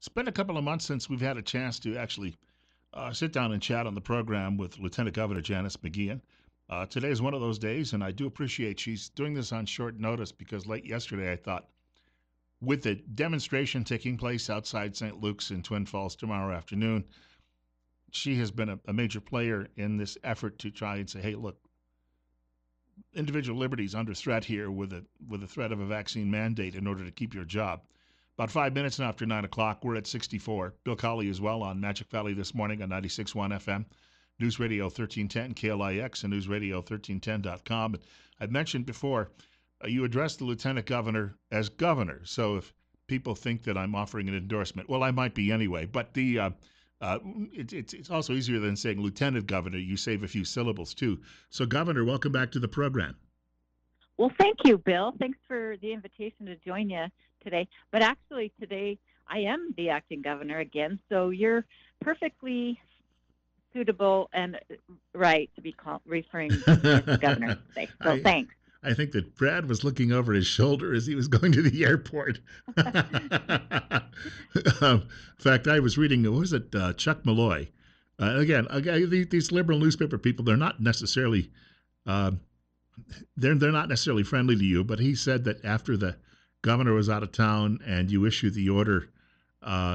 It's been a couple of months since we've had a chance to actually sit down and chat on the program with Lieutenant Governor Janice McGeachin. Today is one of those days, and I do appreciate she's doing this on short notice because late yesterday I thought, with the demonstration taking place outside St. Luke's in Twin Falls tomorrow afternoon, she has been a major player in this effort to try and say, hey, look, individual liberties under threat here with the threat of a vaccine mandate in order to keep your job. About 5 minutes after 9 o'clock, we're at 64. Bill Colley as well on Magic Valley this morning on 96.1 FM, News Radio 1310 KLIX, and News Radio 1310.com. And I've mentioned before, you addressed the Lieutenant Governor as governor. So if people think that I'm offering an endorsement, well, I might be anyway. But it's also easier than saying Lieutenant Governor. You save a few syllables too. So, Governor, welcome back to the program. Well, thank you, Bill. Thanks for the invitation to join you today. But actually, today I am the acting governor again, so you're perfectly suitable and right to be referring to me as the governor today. So thanks. I think that Brad was looking over his shoulder as he was going to the airport. In fact, I was reading, what was it, Chuck Malloy. Again, these liberal newspaper people, they're not necessarily they're not necessarily friendly to you, but he said that after the governor was out of town and you issued the order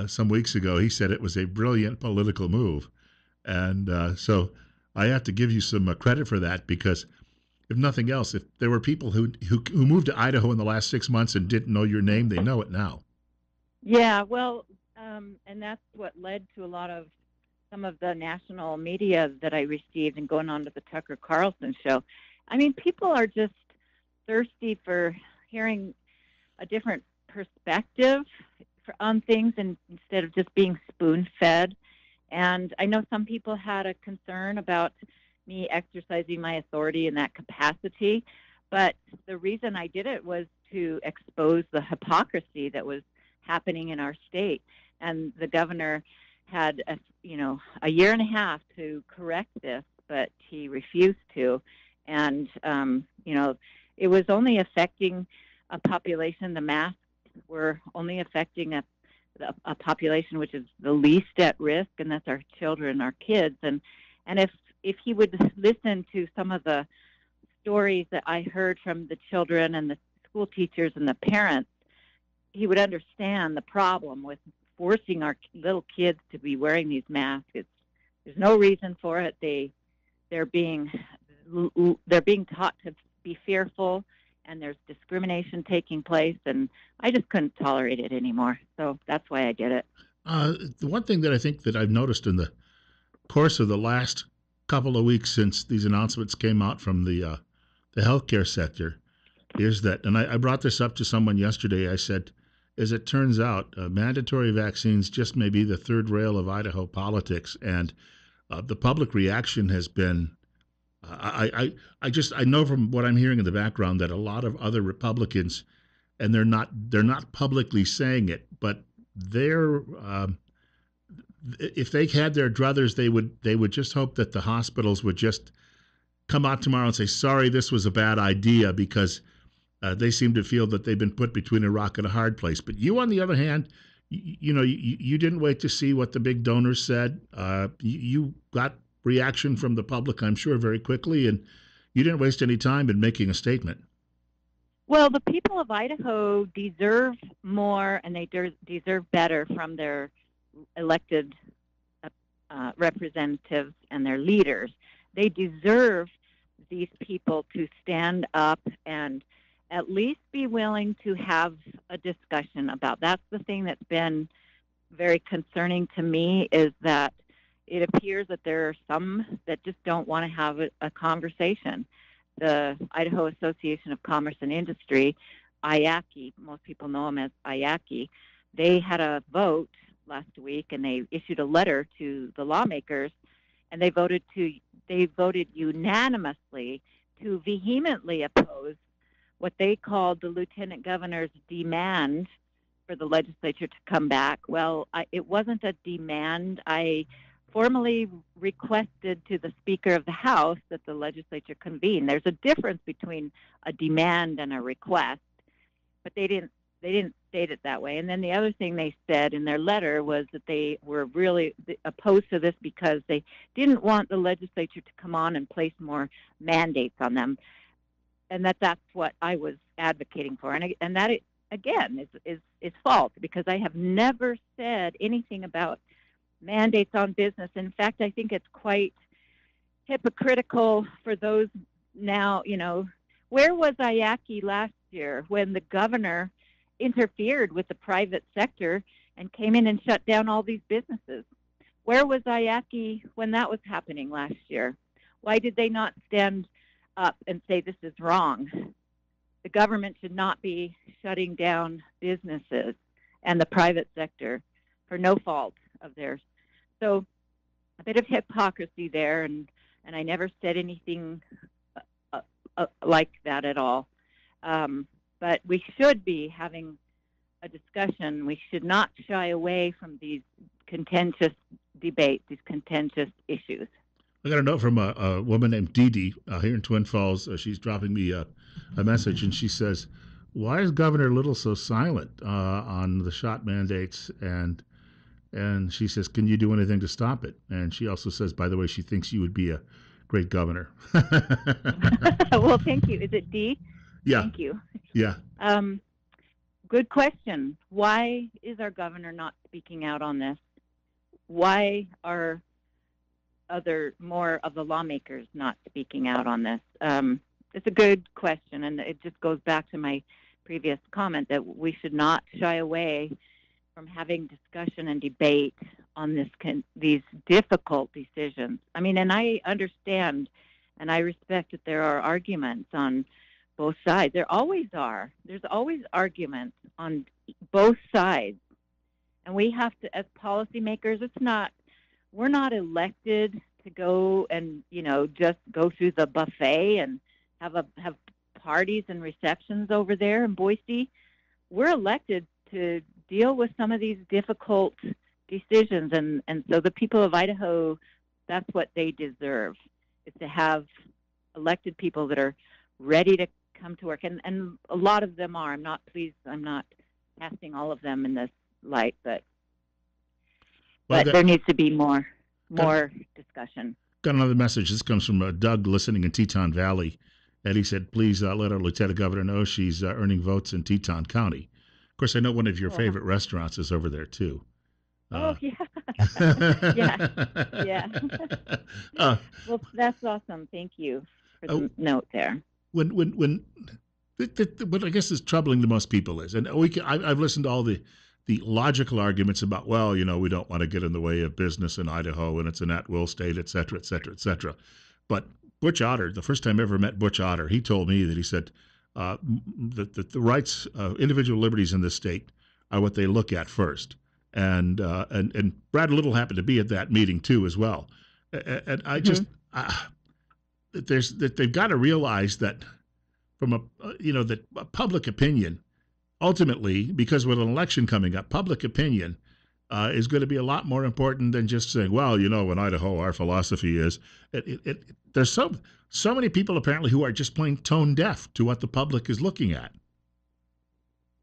some weeks ago, he said it was a brilliant political move. And so I have to give you some credit for that, because if nothing else, if there were people who moved to Idaho in the last 6 months and didn't know your name, they know it now. Yeah, well, and that's what led to a lot of some of the national media that I received and going on to the Tucker Carlson show. I mean, people are just thirsty for hearing a different perspective on things, and instead of just being spoon-fed. And I know some people had a concern about me exercising my authority in that capacity, but the reason I did it was to expose the hypocrisy that was happening in our state. And the governor had a year and a half to correct this, but he refused to. And it was only affecting a population. The masks were only affecting a population which is the least at risk, and that's our children, our kids. And if he would listen to some of the stories that I heard from the children and the school teachers and the parents, he would understand the problem with forcing our little kids to be wearing these masks. There's no reason for it. They're being taught to be fearful, and there's discrimination taking place, and I just couldn't tolerate it anymore. So that's why I did it. The one thing that I think that I've noticed in the course of the last couple of weeks since these announcements came out from the healthcare sector is that, and I brought this up to someone yesterday, I said, as it turns out, mandatory vaccines just may be the third rail of Idaho politics, and the public reaction has been, I know from what I'm hearing in the background that a lot of other Republicans, and they're not publicly saying it, but they're if they had their druthers, they would just hope that the hospitals would just come out tomorrow and say, sorry, this was a bad idea, because they seem to feel that they've been put between a rock and a hard place. But you, on the other hand, you didn't wait to see what the big donors said. You got reaction from the public, I'm sure, very quickly, and you didn't waste any time in making a statement. Well, the people of Idaho deserve more, and they deserve better from their elected representatives and their leaders. They deserve these people to stand up and at least be willing to have a discussion about. That's the thing that's been very concerning to me, is that it appears that there are some that just don't want to have a conversation. The Idaho Association of Commerce and Industry, IACI, most people know them as IACI, they had a vote last week, and they issued a letter to the lawmakers, and they voted unanimously to vehemently oppose what they called the lieutenant governor's demand for the legislature to come back. Well, it wasn't a demand. I formally requested to the Speaker of the House that the legislature convene. There's a difference between a demand and a request, but they didn't they didn't state it that way. And then the other thing they said in their letter was that they were really opposed to this because they didn't want the legislature to come on and place more mandates on them, and that's what I was advocating for. And that again is false, because I have never said anything about mandates on business. In fact, I think it's quite hypocritical for those now. Where was IACI last year when the governor interfered with the private sector and came in and shut down all these businesses? Where was IACI when that was happening last year? Why did they not stand up and say this is wrong? The government should not be shutting down businesses and the private sector for no fault of theirs. So a bit of hypocrisy there, and I never said anything like that at all. But we should be having a discussion. We should not shy away from these contentious debates, these contentious issues. I got a note from a woman named Dee Dee here in Twin Falls. She's dropping me a message, and she says, "Why is Governor Little so silent on the shot mandates?" And she says, "Can you do anything to stop it?" And she also says, by the way, she thinks you would be a great governor. Well, thank you. Is it Dee? Yeah. Thank you. Yeah. Good question. Why is our governor not speaking out on this? Why are more of the lawmakers not speaking out on this? It's a good question, and it just goes back to my previous comment that we should not shy away from having discussion and debate on these difficult decisions. I mean, and I understand and I respect that there are arguments on both sides. There always are. There's always arguments on both sides. And we have to, as policymakers, we're not elected to go and, just go through the buffet and have parties and receptions over there in Boise. We're elected to deal with some of these difficult decisions, and so the people of Idaho, that's what they deserve, is to have elected people that are ready to come to work, and a lot of them are. I'm not casting all of them in this light, but there needs to be more discussion. Got another message. This comes from Doug, listening in Teton Valley, and he said, "Please let our Lieutenant Governor know she's earning votes in Teton County." Of course, I know one of your favorite restaurants is over there too. Oh yeah, yeah. Well, that's awesome. Thank you for the note there. What I guess is troubling to most people is, and I've listened to all the logical arguments about, well, we don't want to get in the way of business in Idaho, and it's an at-will state, et cetera, et cetera, et cetera. But Butch Otter, the first time I ever met Butch Otter, he told me that he said that the rights, individual liberties in this state are what they look at first. And Brad Little happened to be at that meeting too as well. And I just they've got to realize that from that public opinion, ultimately, because with an election coming up, public opinion is going to be a lot more important than just saying, well, in Idaho, our philosophy is there's so many people apparently who are just plain tone deaf to what the public is looking at.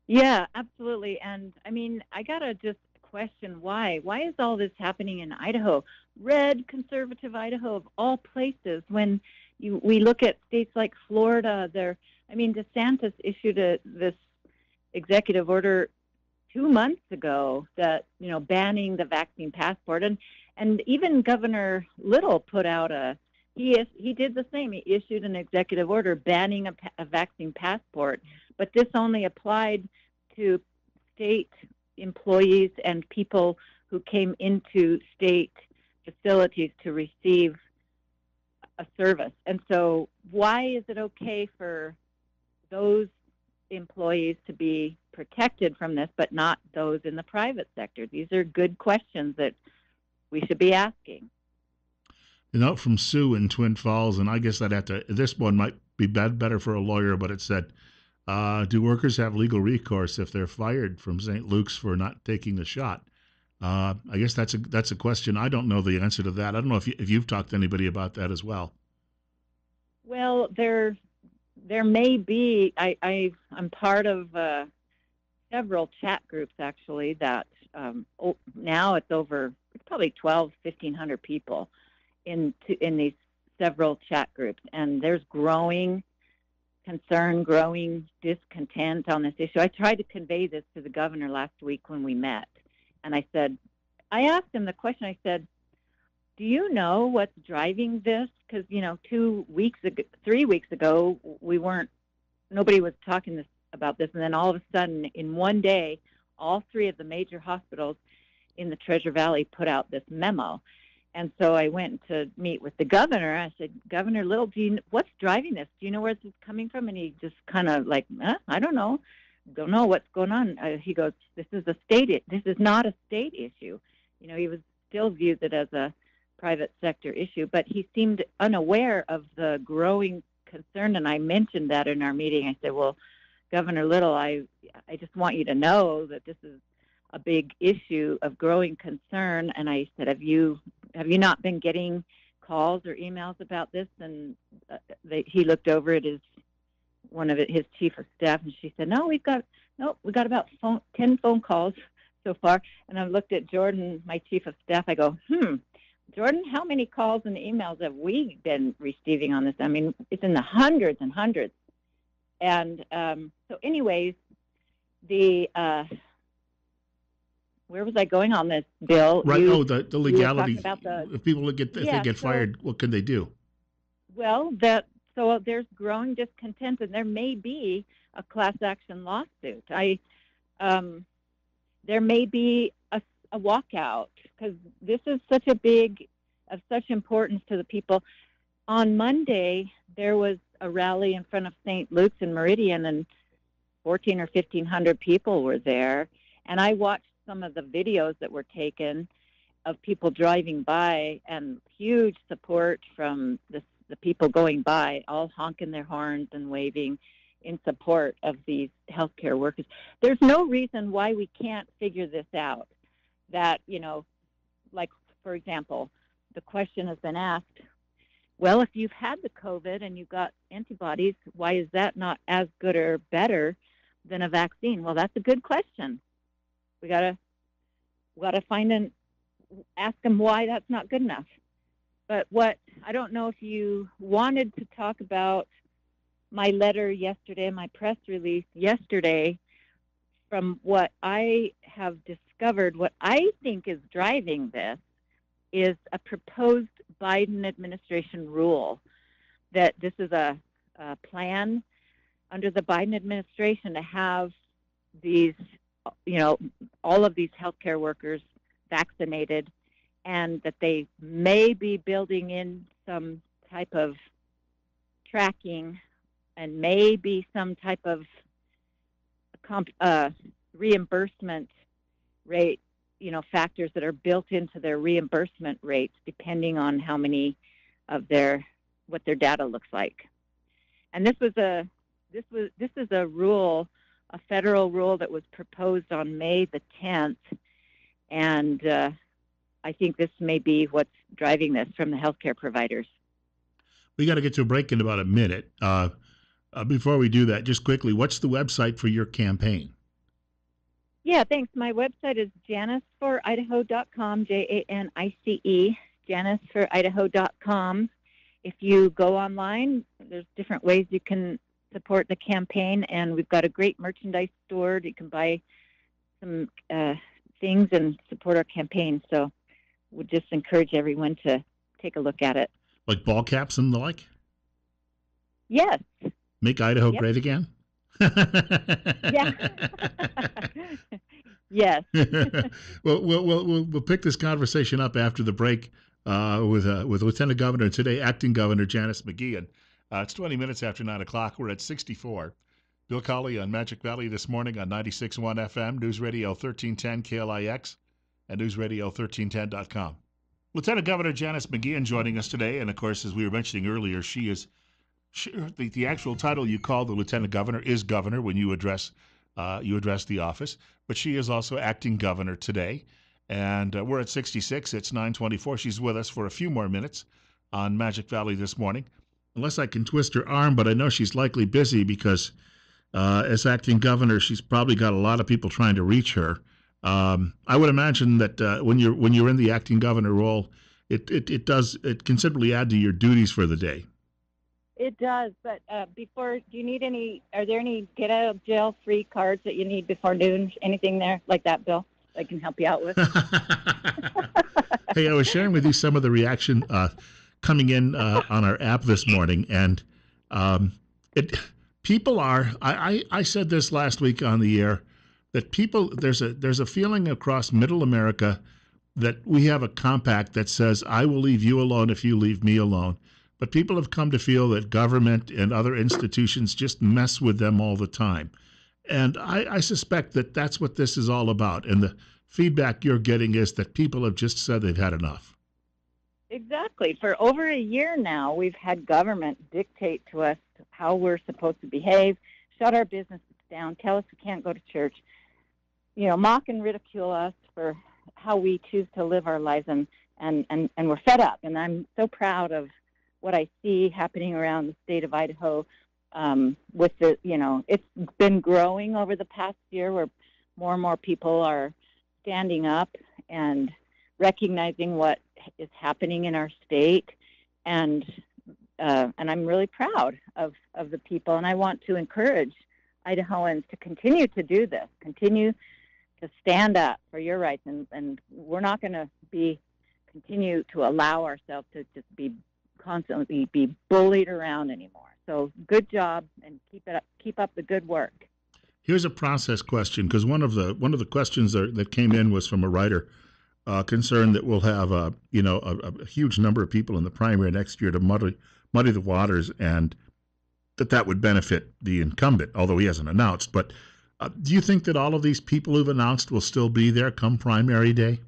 Yeah, absolutely. And I mean, I gotta just question why is all this happening in Idaho, red conservative Idaho of all places, when we look at states like Florida. DeSantis issued this executive order 2 months ago that banning the vaccine passport, and even Governor Little put out he did the same. He issued an executive order banning a vaccine passport, but this only applied to state employees and people who came into state facilities to receive a service. And so why is it okay for those employees to be protected from this, but not those in the private sector? These are good questions that we should be asking. From Sue in Twin Falls, and I guess this one might be better for a lawyer, but it said, do workers have legal recourse if they're fired from St. Luke's for not taking the shot? I guess that's a question. I don't know the answer to that. I don't know if you've talked to anybody about that as well. Well, there may be. I'm part of several chat groups actually that now it's probably 1,500 people in these several chat groups, and there's growing concern, growing discontent on this issue. I tried to convey this to the governor last week when we met, and I asked him the question. I said, do you know what's driving this? Because 3 weeks ago, nobody was talking about this, and then all of a sudden, in one day, all three of the major hospitals in the Treasure Valley put out this memo. And so I went to meet with the governor. I said, Governor Little, what's driving this? Do you know where this is coming from? And he just kind of like, I don't know. Don't know what's going on. He goes, this is not a state issue. He was still views it as a private sector issue, but he seemed unaware of the growing concern. And I mentioned that in our meeting. I said, well, Governor Little, I just want you to know that this is a big issue of growing concern. And I said, have you not been getting calls or emails about this? And he looked over at his chief of staff, and she said, no, we got about 10 phone calls so far. And I looked at Jordan, my chief of staff. I go, Jordan, how many calls and emails have we been receiving on this? I mean, it's in the hundreds and hundreds. And so anyways, where was I going on this, Bill? Right. The legality. If people get fired, what can they do? Well, so there's growing discontent, and there may be a class action lawsuit. There may be a walkout, because this is of such importance to the people. On Monday, there was a rally in front of St. Luke's in Meridian, and 1,400 or 1,500 people were there. And I watched some of the videos that were taken of people driving by, and huge support from the people going by, all honking their horns and waving in support of these healthcare workers. There's no reason why we can't figure this out. That, like, for example, the question has been asked, well, if you've had the COVID and you've got antibodies, why is that not as good or better than a vaccine? Well, that's a good question. We gotta ask them why that's not good enough. But I don't know if you wanted to talk about my letter yesterday, my press release yesterday. From what I have discovered, what I think is driving this is a proposed Biden administration rule, that this is a plan under the Biden administration to have these, all of these healthcare workers vaccinated, and that they may be building in some type of tracking and maybe some type of reimbursement rate, factors that are built into their reimbursement rates, depending on how many of what their data looks like. And this is a rule, a federal rule that was proposed on May the 10th, and I think this may be what's driving this from the healthcare providers. We got to get to a break in about a minute. Before we do that, just quickly, what's the website for your campaign? Yeah, thanks. My website is janiceforidaho.com, JANICE, janiceforidaho.com. If you go online, there's different ways you can support the campaign, and we've got a great merchandise store. You can buy some things and support our campaign. So we'll just encourage everyone to take a look at it. Like ball caps and the like? Yes. Make Idaho great again? Yeah. Yes. Well, we'll pick this conversation up after the break with Lieutenant Governor, today Acting Governor Janice McGeachin. It's 20 minutes after 9 o'clock. We're at 64. Bill Colley on Magic Valley this morning on 96.1 FM, News Radio 1310 KLIX, and newsradio1310.com. Lieutenant Governor Janice McGeachin joining us today, and of course, as we were mentioning earlier, the actual title you call the Lieutenant Governor is Governor when you address the office, but she is also Acting Governor today, and we're at 66. It's 9:24. She's with us for a few more minutes on Magic Valley this morning, unless I can twist her arm, but I know she's likely busy because As acting governor, she's probably got a lot of people trying to reach her. I would imagine that when you're in the acting governor role, it does it considerably add to your duties for the day. It does, but before, do you need any? Are there any get out of jail free cards that you need before noon? Anything there like that, Bill? I can help you out with. Hey, I was sharing with you some of the reaction coming in on our app this morning, and um, it people are. I said this last week on the air that people there's a feeling across Middle America that we have a compact that says I will leave you alone if you leave me alone. But people have come to feel that government and other institutions just mess with them all the time. And I suspect that that's what this is all about. And the feedback you're getting is that people have just said they've had enough. Exactly. For over a year now, we've had government dictate to us how we're supposed to behave, shut our businesses down, tell us we can't go to church, mock and ridicule us for how we choose to live our lives, and we're fed up. And I'm so proud of what I see happening around the state of Idaho. With it's been growing over the past year, where more and more people are standing up and recognizing what is happening in our state, and I'm really proud of the people, and I want to encourage Idahoans to continue to do this, continue to stand up for your rights, and we're not going to continue to allow ourselves to just be constantly be bullied around anymore. So good job, and keep up the good work. Here's a process question, because one of the questions that came in was from a writer concerned that we'll have a huge number of people in the primary next year to muddy the waters, and that would benefit the incumbent, although he hasn't announced. But do you think that all of these people who've announced will still be there come primary day?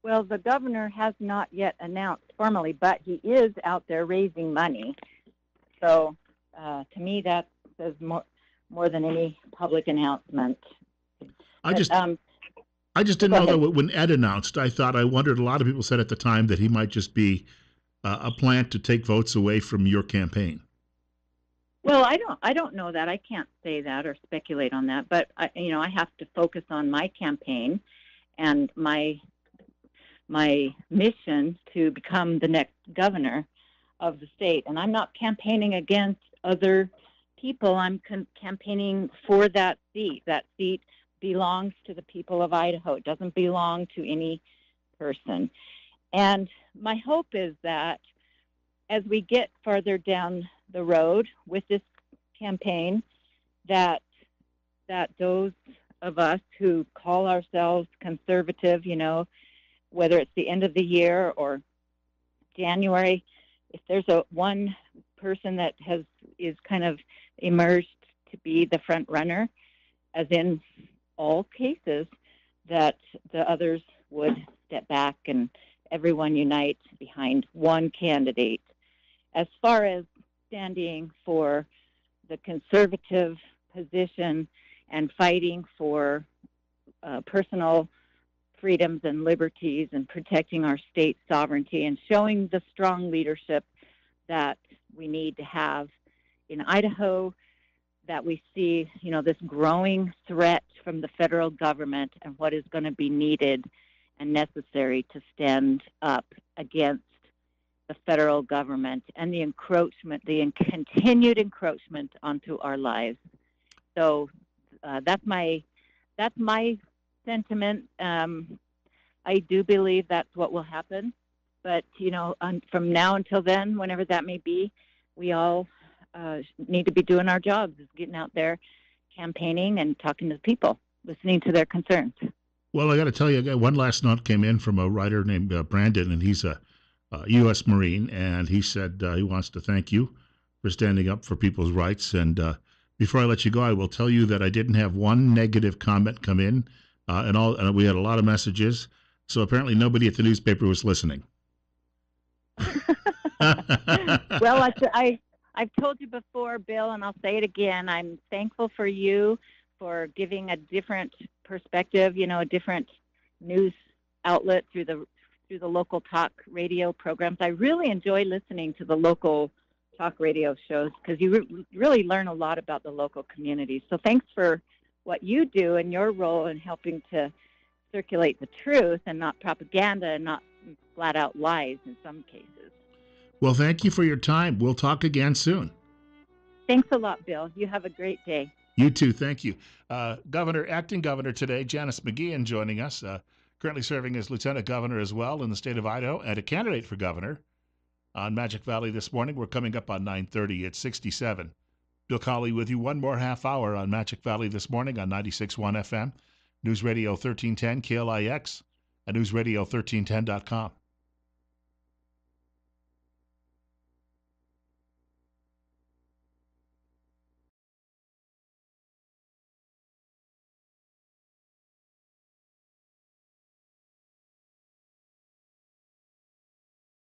Well, the governor has not yet announced formally, but he is out there raising money. So to me, that says more than any public announcement. I just didn't know that when Ed announced. I wondered. A lot of people said at the time that he might just be a plant to take votes away from your campaign. Well, I don't know that. I can't say that or speculate on that. But I have to focus on my campaign and my mission to become the next governor of the state. And I'm not campaigning against other people. I'm campaigning for that seat. That seat belongs to the people of Idaho. It doesn't belong to any person. And my hope is that as we get farther down the road with this campaign, that those of us who call ourselves conservative, whether it's the end of the year or January, if there's one person that is kind of emerged to be the front runner, as in all cases, that the others would step back and everyone unite behind one candidate. As far as standing for the conservative position and fighting for personal freedoms and liberties and protecting our state sovereignty and showing the strong leadership that we need to have in Idaho, that we see, this growing threat from the federal government and what is going to be needed and necessary to stand up against the federal government and the encroachment, the continued encroachment onto our lives. So that's my sentiment. I do believe that's what will happen. But, from now until then, whenever that may be, we all need to be doing our jobs, is getting out there, campaigning and talking to the people, listening to their concerns. Well, I got to tell you, one last note came in from a writer named Brandon, and he's a U.S. Marine, and he said he wants to thank you for standing up for people's rights. And before I let you go, I will tell you that I didn't have one negative comment come in, and we had a lot of messages. So apparently nobody at the newspaper was listening. Well, I've told you before, Bill, and I'll say it again. I'm thankful for you for giving a different perspective, a different news outlet through the local talk radio programs. I really enjoy listening to the local talk radio shows because you really learn a lot about the local community. So thanks for what you do and your role in helping to circulate the truth and not propaganda and not flat out lies in some cases. Well, thank you for your time. We'll talk again soon. Thanks a lot, Bill. You have a great day. You too. Thank you. Acting Governor today, Janice McGeachin, joining us, currently serving as Lieutenant Governor as well in the state of Idaho, and a candidate for governor on Magic Valley this morning. We're coming up on 9:30 at 67. Bill Colley with you one more half hour on Magic Valley this morning on 96.1 FM, News Radio 1310 KLIX, and newsradio1310.com.